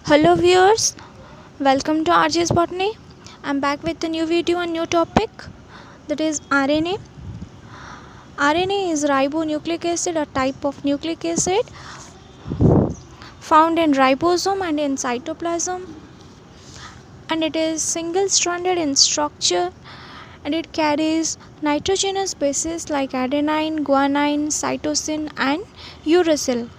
Hello viewers, welcome to RJ's Botany. I'm back with a new video and new topic, that is RNA. RNA is ribonucleic acid, a type of nucleic acid found in ribosome and in cytoplasm, and it is single stranded in structure, and it carries nitrogenous bases like adenine, guanine, cytosine and uracil,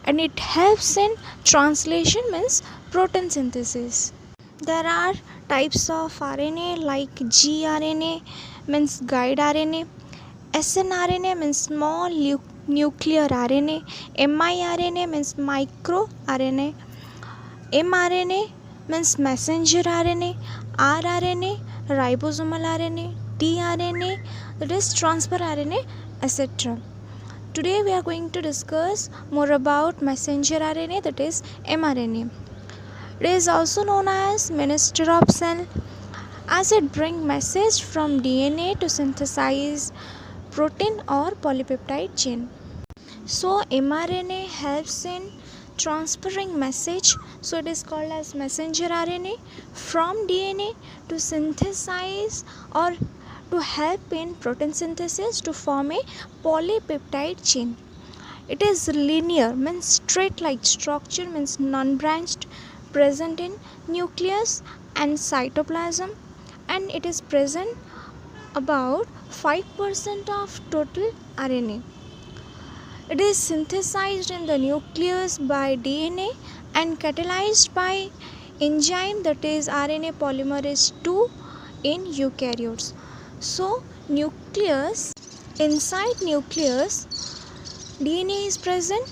and it helps in translation, means protein synthesis. There are types of RNA like gRNA, means guide RNA, snRNA means small nuclear RNA, miRNA means micro RNA, mRNA means messenger RNA, rRNA ribosomal RNA, tRNA that is transfer RNA, etc. Today we are going to discuss more about messenger RNA, that is mRNA. It is also known as minister of cell, as it brings message from DNA to synthesize protein or polypeptide chain. So mRNA helps in transferring message, so it is called as messenger RNA, from DNA to synthesize or to help in protein synthesis to form a polypeptide chain. It is linear, means straight like structure, means non-branched, present in nucleus and cytoplasm, and it is present about 5% of total RNA. It is synthesized in the nucleus by DNA and catalyzed by enzyme, that is RNA polymerase II in eukaryotes. So nucleus, inside nucleus DNA is present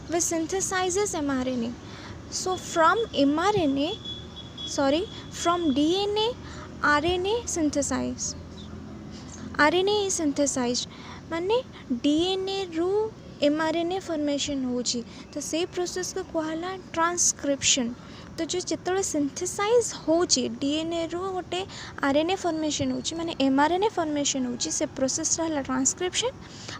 which synthesizes mRNA. So from DNA RNA synthesized. RNA is synthesized माने DNA रू mRNA formation होची, तो से process को कहला transcription. तो जो जितने सिंथेसाइज होची डीएनए रू गोटे आरएनए फॉर्मेशन होची माने एमआरएनए फॉर्मेशन होची, से प्रोसेस रहला ट्रांसक्रिप्शन.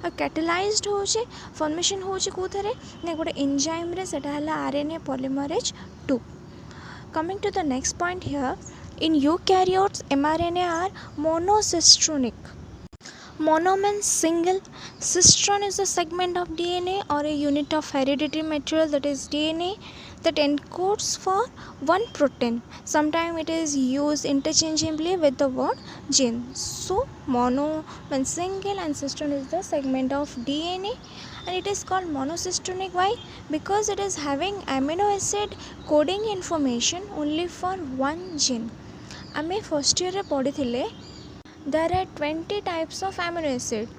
आ कैटलाइज्ड होची फॉर्मेशन होची कोथरे ने गोटे एंजाइम रे, सेटा हला RNA polymerase 2. Coming to the next point here, in eukaryotes mRNA are monocistronic. Mono means single. Cistron is a segment of DNA or a unit of hereditary material, that is DNA, that encodes for one protein. Sometimes it is used interchangeably with the word gene. So mono means single and cistron is the segment of DNA, and it is called monocistronic. Why? Because it is having amino acid coding information only for one gene. आमे first year रे पढ़ी, there are 20 types of amino acid.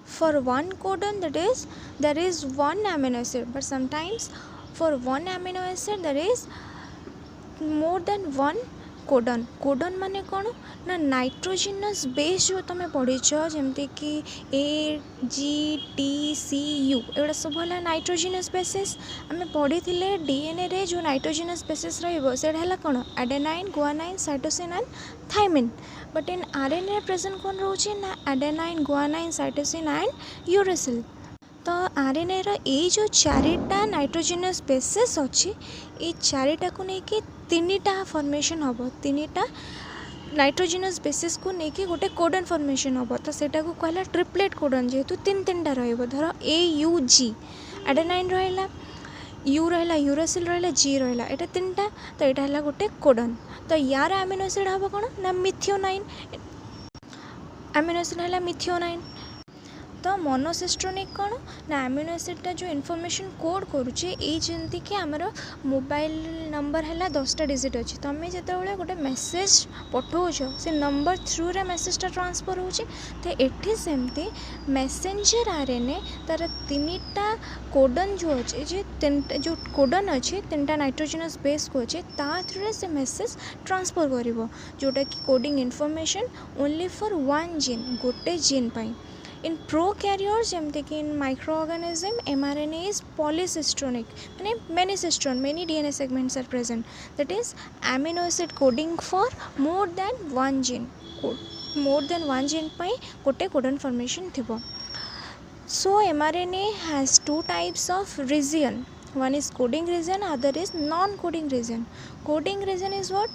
For one codon, that is there is one amino acid, but sometimes for one amino acid there is more than one codon. Codon माने कौन ना nitrogenous base जो तुम पढ़ीच, जमती कि AGTCU एगुड़ा सब है nitrogenous basis. आम पढ़ी डीएनए रे जो नाइट्रोजिनस बेसिस रहा कौन adenine, guanine, cytosine and thymine. But in RNA present कौन रोचे ना adenine, guanine, cytosine and uracil. तो आरएनए रो ये जो चारिटा नाइट्रोजिनस बेसिस अच्छी, ये चारिटा को लेकिन तीनटा फॉर्मेशन हम, तीनटा नाइट्रोजिनस बेसिस को लेकिन गोटे कोडन फॉर्मेशन हम. तो सेटा को कहला ट्रिपलेट कोडन, जेहेतु तीन तीनटा रहिबो. धर AUG एडेनाइन रहिला, यू रहिला, यूरासिल रहिला, जी रहिला, एटा तीनटा. तो एटा हला गोटे कोडन. तो यार अमीनो एसिड हम कौन ना मिथियोनाइन. अमीनो एसिड हला मिथियोनाइन. तो मोनोसिस्ट्रोनिक कौन ना अमीनो एसिडटा जो इनफॉरमेशन कोड करुचे, ये जमती कि आमर मोबाइल नंबर है 10टा डिजिट अच्छी. तुम जो गोटे मेसेज पठाऊच से नंबर थ्रू रे मेसेजटा ट्रांसफर होची. तो ये सेमती मेसेंजर आरएनए तार तीनटा कोडन जो अच्छे, जो कोडन अच्छे तीनटा नाइट्रोजिनस बेस को अच्छे, ता थ्रू से मेसेज ट्रांसफर कर जोटा कि coding information only for one gene, गोटे जीन पाई. In prokaryotes, जमते कि in microorganism, mRNA is polycistronic, माने many cistron, many DNA segments are present. That is amino acid coding for more than one gene. More than one gene पाई गोटे codon formation थिबो. So mRNA has two types of region. One is coding region, other is non-coding region. Coding region is what?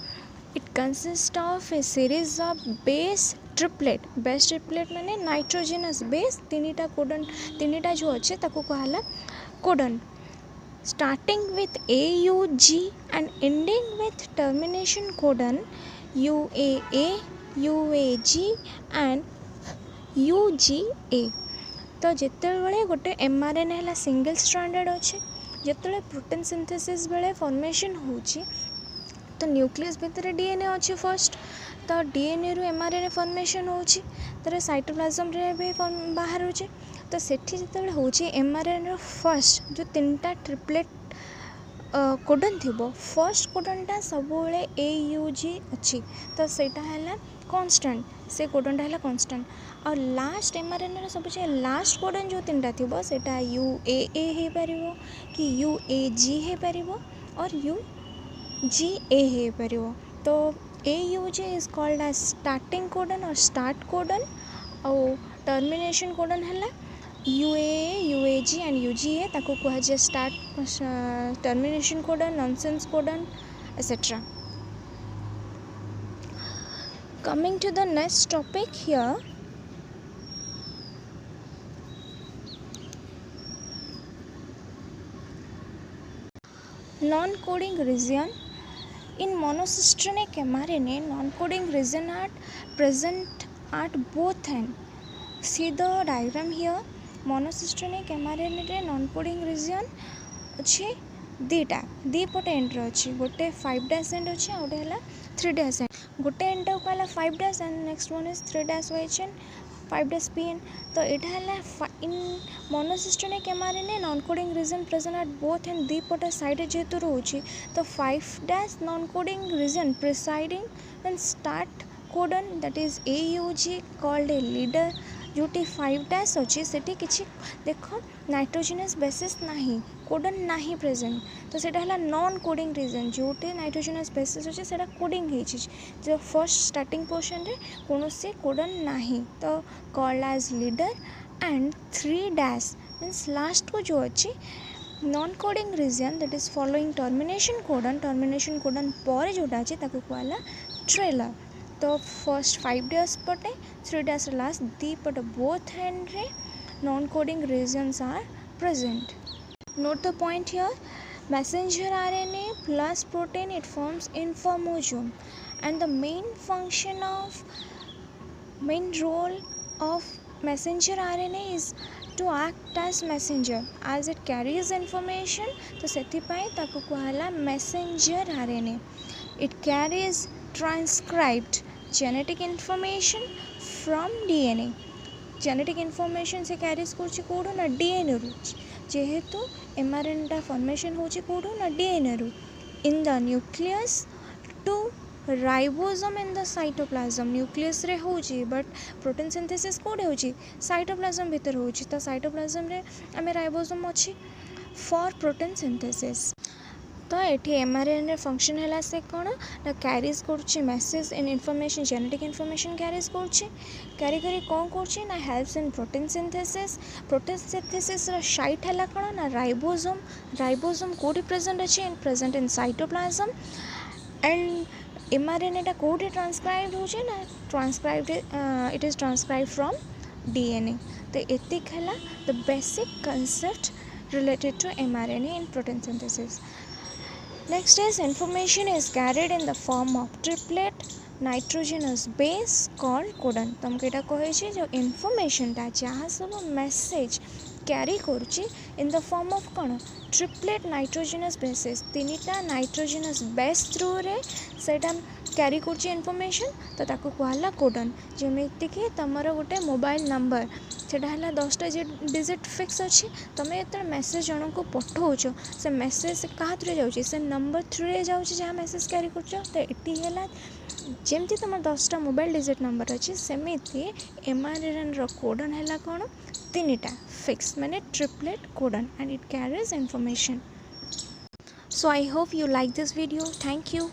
It consists of a series of base triplet. Base triplet माने nitrogenous base तीनिटा codon तीनिटा जो अच्छे ताको कहला codon. Starting with AUG and ending with termination codon UAA, UAG and UGA. तो जितेबाला गोटे mRNA है single stranded अच्छे जिते प्रोटीन सिंथेसिस बेले फॉर्मेशन होची तो न्यूक्लियस भितर डीएनए अच्छे फर्स्ट तो डीएनए रु mRNA फॉर्मेशन होची तर साइटोप्लाज्म रे भी बाहर होची तो सेठी जिते होची mRNA फर्स्ट जो तीनटा ट्रिपलेट कोडन थिबो फर्स्ट कोडनटा सबुले AUG अच्छी तो सेटा है कांस्टेंट से कोडनटा है कांस्टेंट और लास्ट mRNA सब लास्ट कोडन जो तीनटा थिबो सेटा UAA हे परिबो कि UAG हे परिबो और UGA हे परिबो तो AUG is called as starting codon or start codon और termination codon है UAA, UAG and UGA ताको कहा जाए start termination codon, nonsense codon etc. Coming to the next topic here, non-coding region. In monocistronic mRNA, non-coding region are present at both ends. See the diagram here. Monocistronic mRNA रे non-coding region अच्छे दीटा दी पटे and अच्छी गोटे 5' and अच्छे आ गोटे है 3' and गोटे and को कहला 5' end next one is 3' end 5' PN तो यहाँ है in monocistronic mRNA non coding region present at both end दी पटे साइड जेहेतु रोचे तो 5' non coding region preceding and start codon that is AUG called a leader जोटी 5' अच्छी से किसी देख नाइट्रोजेनस बेसिस नहीं कोडन नहीं प्रेजेंट तो सेटा है नॉन कोडिंग रीजन जोटे नाइट्रोजेनस बेसिस अच्छे से कोडिंग जो फर्स्ट स्टार्टिंग पोर्शन रे कौन से कोडन नहीं तो called as leader and 3' means last को जो अच्छी non coding region that is following termination codon पर जोटा अच्छे कहला ट्रेलर तो फर्स्ट 5' पटे 3' लास्ट दी पटे बोथ हैंड रे non coding regions are present. Note the point here, messenger RNA plus protein it forms inflammasome and the main role of messenger RNA is to act as messenger as it carries information तो सेथिपाई ताको कहला messenger RNA. It carries transcribed genetic information from DNA. Genetic information से carries करछि कोडो ना DNA रु जेहेतु mRNA formation होछि कोडो ना डीएनए रु in the nucleus to ribosome in the cytoplasm nucleus रे होछि बट प्रोटीन सिंथेसिस कोडे होछि साइटोप्लाज्म भीतर होछि तो साइटोप्लाज्म रे आमे राइबोसोम अछि फॉर प्रोटीन सिंथेसिस तो ये mRNA फंक्शन है से कौन ना कैरीज कर message in information genetic information carries carry करी कौन कर ना helps in protein synthesis site है कौन ना राइबोसोम कोडी प्रेजेंट अच्छे present in cytoplasm and mRNA कोडी ट्रांसक्राइब हो ना transcribe it is transcribe from DNA तो एतिक है the basic concept related to mRNA in protein synthesis. Next is information is carried in the form of triplet nitrogenous base called codon. तुमको यहाँ कहे जो information टा जहाँ सब message carry करुच्ची in the form of कौन triplet nitrogenous bases तीनिटा nitrogenous base through रे सेटा कैरी करुच्ची information तो ताको कहला codon. जमीती कि तमर गोटे मोबाइल नंबर सेटा है 10टा डिजिट फिक्स अच्छी तुम्हें ये मेसेज जन को पठाऊच से मेसेज क्या थ्रू जाऊँगी से नंबर थ्रू जाऊँगी जहाँ मेसेज कैरी कर ये है जमती तुम 10टा मोबाइल डिजिट नंबर अच्छी सेमती mRNA कोडन है कौन 3टा फिक्स माने triplet codon and it carries information. So I hope you like this video. Thank you.